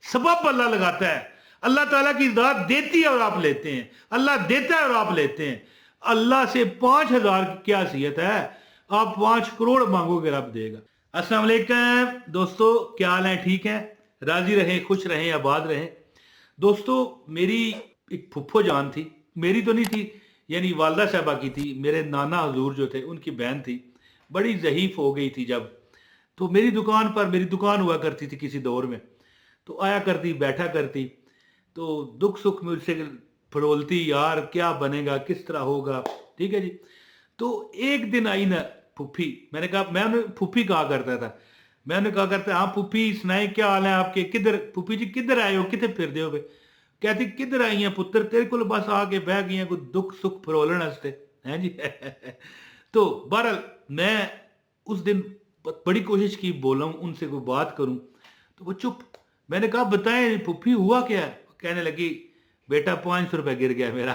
सबब अल्लाह लगाता है। अल्लाह ताला की ज़ात देती है और आप लेते हैं, अल्लाह देता है और आप लेते हैं। अल्लाह से 5,000 की क्या हैसियत है, आप 5 करोड़ मांगोगे रब देगा। अस्सलाम वालेकुम दोस्तों, क्या हाल है? ठीक है, राजी रहें, खुश रहें, आबाद रहें। दोस्तों, मेरी एक फुफ्फो जान थी, मेरी तो नहीं थी, यानी वालदा साहबा की थी। मेरे नाना हजूर जो थे उनकी बहन थी, बड़ी ज़हीफ़ हो गई थी जब, तो मेरी दुकान पर, मेरी दुकान हुआ करती थी किसी दौर में, तो आया करती, बैठा करती, तो दुख सुख मुझसे फरोलती, यार क्या बनेगा, किस तरह होगा, ठीक है जी। तो एक दिन आई ना फूफी, मैंने कहा, मैं उन्हें फूफी कहा करता था, मैं उन्हें कहा करता, हाँ फूफी सुनाए क्या हाल है आपके, किधर फूफी जी किधर आए हो, कितने फिर हो? कहती किधर आई हैं पुत्र, तेरे को बस आके बह गई हैं कोई दुख सुख फरोलन हंसते हैं जी। तो बहरहाल मैं उस दिन बड़ी कोशिश की बोला हूँ उनसे, कोई बात करूं, तो वो चुप। मैंने कहा बताएं फूफी हुआ क्या है? कहने लगी बेटा 500 रुपये गिर गया मेरा।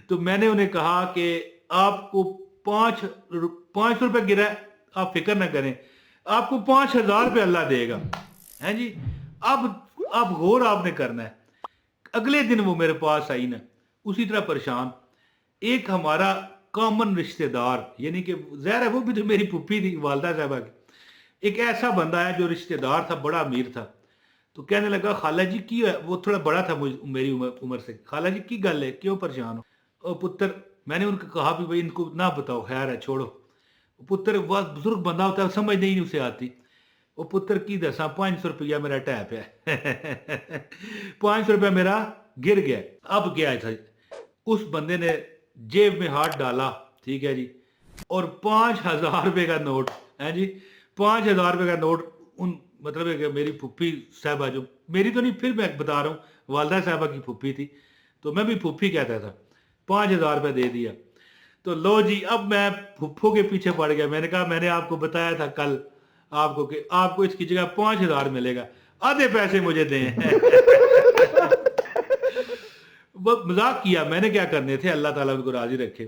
तो मैंने उन्हें कहा कि आपको 500 रुपये गिरा है, आप फिक्र ना करें, आपको 5,000 रुपये अल्लाह देगा, है जी। अब गौर आपने करना है। अगले दिन वो मेरे पास आई ना, उसी तरह परेशान। एक हमारा कॉमन रिश्तेदार, यानी कि ज़ाहिर है वो भी तो मेरी पुप्पी थी, वालदा साहबा की, एक ऐसा बंदा है जो रिश्तेदार था, बड़ा अमीर था। तो कहने लगा खाला जी की, वो थोड़ा बड़ा था मेरी उम्र से, खाला जी की गल है, क्यों परेशान हो? ओ पुत्र, मैंने उनको कहा भी भाई इनको ना बताओ, खैर है छोड़ो। पुत्र वह बुजुर्ग बंदा होता है, समझ नहीं उसे आती। वो पुत्र की दसा 500 रुपया मेरा टैप है। 500 रुपया मेरा गिर गया। अब क्या था, उस बंदे ने जेब में हाथ डाला, ठीक है जी, और 5,000 रुपये का नोट है जी, 5,000 रुपये का नोट, उन मतलब है कि मेरी फुप्पी साहबा, जो मेरी तो नहीं, फिर मैं बता रहा हूँ, वालदा साहबा की फुप्पी थी, तो मैं भी फुप्पी कहता था, 5,000 रुपये दे दिया। तो लो जी, अब मैं फुफ्फो के पीछे पड़ गया। मैंने कहा मैंने आपको बताया था कल आपको कि आपको इसकी जगह 5,000 मिलेगा, आधे पैसे मुझे दें। वो मजाक किया, मैंने क्या करने थे, अल्लाह ताला उनको राजी रखे।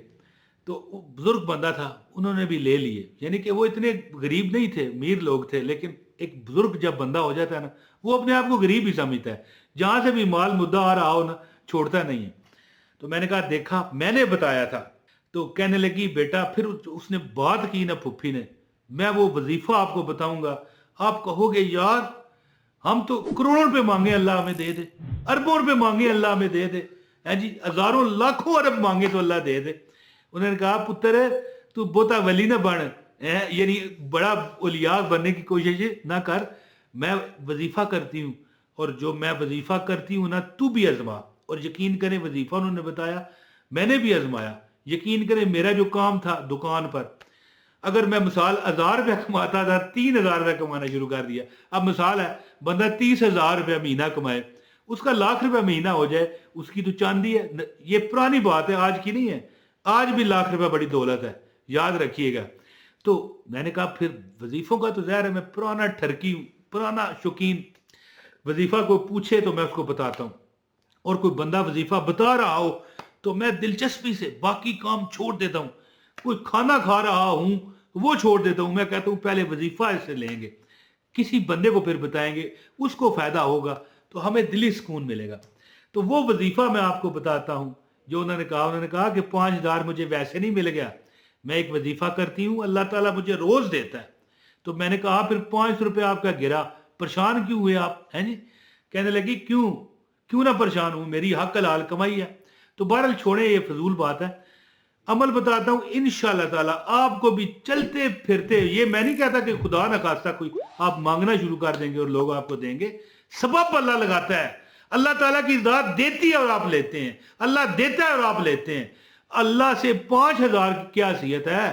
तो वो बुजुर्ग बंदा था, उन्होंने भी ले लिए, यानी कि वो इतने गरीब नहीं थे, अमीर लोग थे, लेकिन एक बुजुर्ग जब बंदा हो जाता है ना, वो अपने आप को गरीब ही समझता है, जहां से भी माल मुद्दा आ रहा हो ना, छोड़ता नहीं है। तो मैंने कहा देखा, मैंने बताया था। तो कहने लगी बेटा, फिर उसने बात की ना फुफ्फी ने, मैं वो वजीफा आपको बताऊंगा, आप कहोगे यार हम तो करोड़ों रुपए मांगे अल्लाह हमें दे दे, अरबों रुपए मांगे अल्लाह हमें दे दे, है जी, हजारों लाखों अरब मांगे तो अल्लाह दे दे। उन्होंने कहा पुत्र तू बहुता वली ना बन, यानी बड़ा उलिया बनने की कोशिश ना कर, मैं वजीफा करती हूँ, और जो मैं वजीफा करती हूँ ना, तू भी आजमा। और यकीन करें, वजीफा उन्होंने बताया, मैंने भी आजमाया। यकीन करें, मेरा जो काम था दुकान पर, अगर मैं मिसाल 1,000 रुपया कमाता था, 3,000 रुपया कमाना शुरू कर दिया। अब मिसाल है, बंदा 30,000 रुपया महीना कमाए, उसका लाख रुपया महीना हो जाए, उसकी तो चांदी है। ये पुरानी बात है, आज की नहीं है, आज भी लाख रुपया बड़ी दौलत है, याद रखिएगा। तो मैंने कहा फिर वजीफों का तो ज़ाहिर है, मैं पुराना ठरकी हूँ, पुराना शौकीन, वजीफा को पूछे तो मैं उसको बताता हूँ, और कोई बंदा वजीफा बता रहा हो तो मैं दिलचस्पी से बाकी काम छोड़ देता हूँ। कोई खाना खा रहा हूँ वो छोड़ देता हूँ, मैं कहता हूँ पहले वजीफा इससे लेंगे, किसी बंदे को फिर बताएंगे, उसको फायदा होगा, तो हमें दिली सुकून मिलेगा। तो वो वजीफा मैं आपको बताता हूँ जो उन्होंने कहा कि 5,000 मुझे वैसे नहीं मिल गया, मैं एक वजीफा करती हूँ, अल्लाह ताला मुझे रोज देता है। तो मैंने कहा फिर 500 रुपये आपका गिरा, परेशान क्यों हुए आप, हैं जी? कहने लगी क्यों क्यों ना परेशान हूं, मेरी हक हलाल कमाई है। तो बहरहाल छोड़े, ये फजूल बात है। अमल बताता हूं इंशाअल्लाह ताला, आपको भी चलते फिरते, ये मैं नहीं कहता कि खुदा न खास्ता कोई आप मांगना शुरू कर देंगे और लोग आपको देंगे, सबब अल्लाह लगाता है। अल्लाह ताला की ज़ात देती है और आप लेते हैं, अल्लाह देता है और आप लेते हैं। अल्लाह से 5,000 की क्या हैसियत है,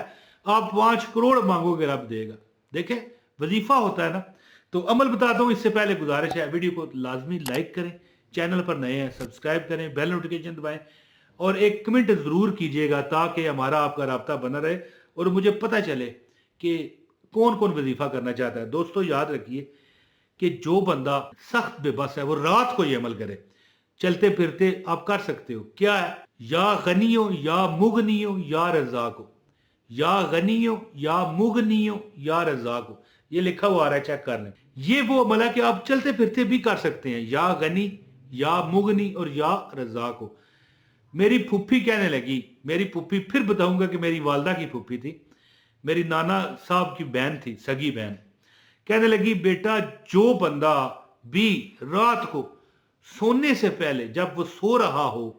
आप 5 करोड़ मांगोगे रब देगा। देखें, वजीफा होता है ना। तो अमल बताता हूँ, इससे पहले गुजारिश है, वीडियो को लाजमी लाइक करें, चैनल पर नए हैं सब्सक्राइब करें, बेल नोटिफिकेशन दबाएं, और एक कमेंट ज़रूर कीजिएगा ताकि हमारा आपका राब्ता बना रहे और मुझे पता चले कि कौन कौन वजीफा करना चाहता है। दोस्तों याद रखिए कि जो बंदा सख्त बेबस है वो रात को ये अमल करे, चलते फिरते आप कर सकते हो। क्या है, या गनियो या मुगनियो या रज़ाको, या गनियो या मुगनियो या रज़ाको, ये लिखा हुआ आ रहा है, चेक कर लें। یہ وہ عمل ہے کہ آپ چلتے پھرتے بھی کر سکتے ہیں، یا غنی، یا مغنی اور یا رزاق ہو۔ میری پھوپھی کہنے لگی، میری پھوپھی پھر بتاؤں گا کہ میری والدہ کی پھوپھی تھی، میری نانا صاحب کی بہن تھی، سگی بہن، کہنے لگی بیٹا جو بندہ بھی رات کو سونے سے پہلے جب وہ سو رہا ہو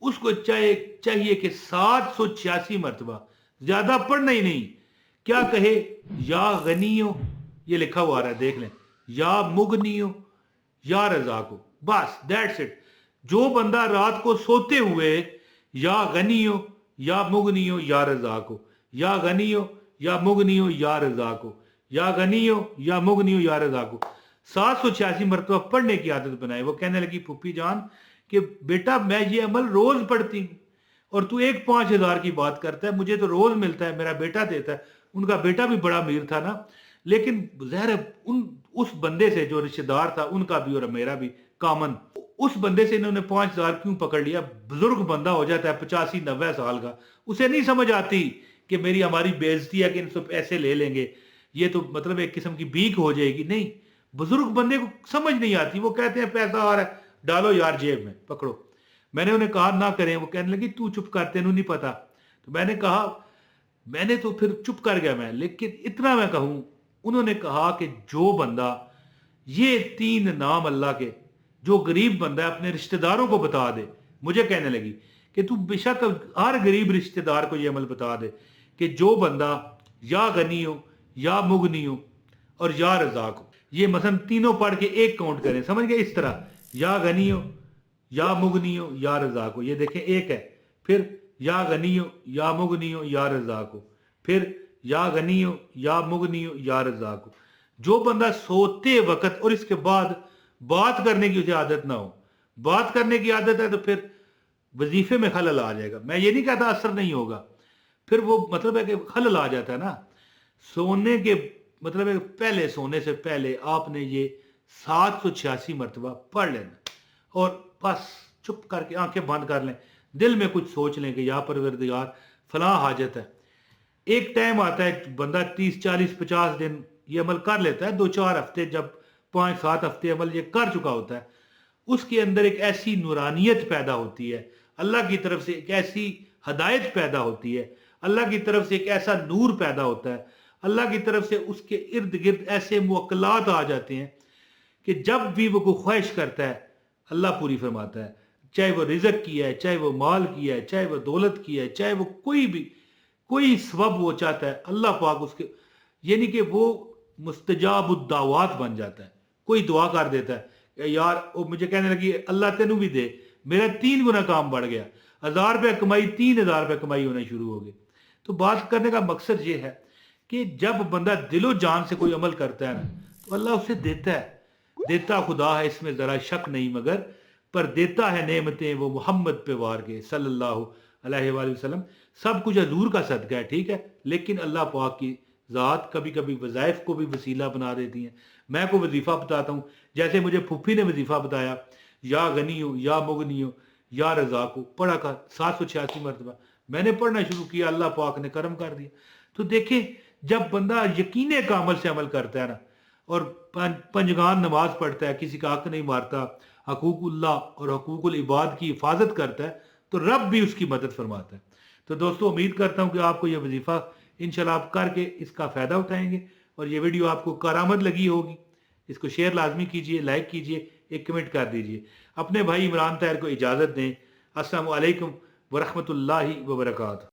اس کو چاہیے کہ 786 مرتبہ، زیادہ پڑھنا ہی نہیں، کیا کہے، یا غنیو، یہ لکھا ہوا آ رہا ہے دیکھ لیں، یا مغنیو یا رزاقو، بس دیٹس اٹ۔ جو بندہ رات کو سوتے ہوئے یا غنیو یا مغنیو یا رزاقو، یا غنیو یا مغنیو یا رزاقو، یا غنیو یا مغنیو یا رزاقو، 786 مرتبہ پڑھنے کی عادت بنائے۔ وہ کہنے لگی پھوپھی جان کہ بیٹا میں یہ عمل روز پڑھتی ہوں اور تو ایک 5000 کی بات کرتا ہے، مجھے تو روز ملتا ہے، میرا بیٹا دیتا ہے۔ ان کا بیٹا بھی بڑا امیر تھا نا، لیکن ظاہر ہے اس بندے سے جو رشتہ دار تھا ان کا بھی اور میرا بھی کامن، اس بندے سے انہوں نے 5000 کیوں پکڑ لیا؟ بزرگ بندہ ہو جاتا ہے 85-90 سال کا، اسے نہیں سمجھ آتی کہ ہماری بےعزتی ہے کہ ان سے پیسے لے لیں گے، یہ تو مطلب ایک قسم کی بھیک ہو جائے گی۔ نہیں، بزرگ بندے کو سمجھ نہیں آتی، وہ کہتے ہیں پیسہ آ رہا ہے ڈالو یار جیب میں پکڑو۔ میں نے انہیں کہا نہ کریں، وہ کہنے لگی تو چپ کر، تینوں نہیں پتا۔ تو میں نے کہا، میں نے تو پھر چپ کر گیا میں، لیکن اتنا میں کہوں، انہوں نے کہا کہ جو بندہ یہ 3 نام اللہ کے جو غریب بندہ ہے اپنے رشتہ داروں کو بتا دے، مجھے کہنے لگی کہ تو بے شک ہر غریب رشتہ دار کو یہ عمل بتا دے کہ جو بندہ یا غنی ہو یا مغنی ہو اور یا رزاق ہو، یہ مثلا تینوں پڑھ کے ایک کاؤنٹ کریں، سمجھ گئے؟ اس طرح یا غنی ہو یا مغنی ہو یا رزاق ہو، یہ دیکھیں ایک ہے، پھر یا غنی ہو یا مغنی ہو یا رزاق ہو، پھر یا غنی ہو یا مغنی ہو یا رزاق ہو۔ جو بندہ سوتے وقت اور اس کے بعد بات کرنے کی اسے عادت نہ ہو، بات کرنے کی عادت ہے تو پھر وظیفے میں خلل آ جائے گا۔ میں یہ نہیں کہتا اثر نہیں ہوگا، پھر وہ مطلب ہے کہ خلل آ جاتا ہے نا۔ سونے کے مطلب ہے پہلے سونے سے پہلے آپ نے یہ 786 مرتبہ پڑھ لینا اور بس چپ کر کے آنکھیں بند کر لیں، دل میں کچھ سوچ لیں کہ یا پروردگار فلاں حاجت ہے۔ ایک ٹائم آتا ہے بندہ 30-40-50 دن یہ عمل کر لیتا ہے، 2-4 ہفتے، جب 5-7 ہفتے عمل یہ کر چکا ہوتا ہے، اس کے اندر ایک ایسی نورانیت پیدا ہوتی ہے، اللہ کی طرف سے ایک ایسی ہدایت پیدا ہوتی ہے، اللہ کی طرف سے ایک ایسا نور پیدا ہوتا ہے، اللہ کی طرف سے اس کے ارد گرد ایسے موکلات آ جاتے ہیں کہ جب بھی وہ کوئی خواہش کرتا ہے اللہ پوری فرماتا ہے، چاہے وہ رزق کی ہے، چاہے وہ مال کی ہے، چاہے وہ دولت کی ہے، چاہے وہ کوئی سبب وہ چاہتا ہے، اللہ پاک اس کے، یعنی کہ وہ مستجاب الدعوات بن جاتا ہے۔ کوئی دعا کر دیتا ہے کہ یار، وہ مجھے کہنے لگی اللہ تینوں بھی دے، میرا 3 گنا کام بڑھ گیا، 1000 روپے کمائی 3000 روپے کمائی ہونا شروع ہو گئی۔ تو بات کرنے کا مقصد یہ ہے کہ جب بندہ دل و جان سے کوئی عمل کرتا ہے نا تو اللہ اسے دیتا ہے، دیتا خدا ہے، اس میں ذرا شک نہیں، مگر پر دیتا ہے نعمتیں وہ محمد پہ وار کے صلی اللہ علیہ وآلہ وسلم۔ سب کچھ حضور کا صدقہ ہے، ٹھیک ہے، لیکن اللہ پاک کی ذات کبھی کبھی وظائف کو بھی وسیلہ بنا دیتی ہیں۔ میں کو وظیفہ بتاتا ہوں، جیسے مجھے پھپھی نے وظیفہ بتایا، یا غنی ہو یا مغنی ہو یا رزاق ہو، پڑھا کر 786 مرتبہ، میں نے پڑھنا شروع کیا، اللہ پاک نے کرم کر دیا۔ تو دیکھیں جب بندہ یقین کامل سے عمل کرتا ہے نا اور پنجگان نماز پڑھتا ہے، کسی کا حق نہیں مارتا، حقوق اللہ اور حقوق العباد کی حفاظت کرتا ہے، تو رب بھی اس کی مدد فرماتا ہے۔ تو دوستو، امید کرتا ہوں کہ آپ کو یہ وظیفہ انشاءاللہ آپ کر کے اس کا فائدہ اٹھائیں گے، اور یہ ویڈیو آپ کو کارآمد لگی ہوگی۔ اس کو شیئر لازمی کیجئے، لائک کیجئے، ایک کمنٹ کر دیجئے۔ اپنے بھائی عمران طاہر کو اجازت دیں۔ السلام علیکم ورحمۃ اللہ وبرکاتہ۔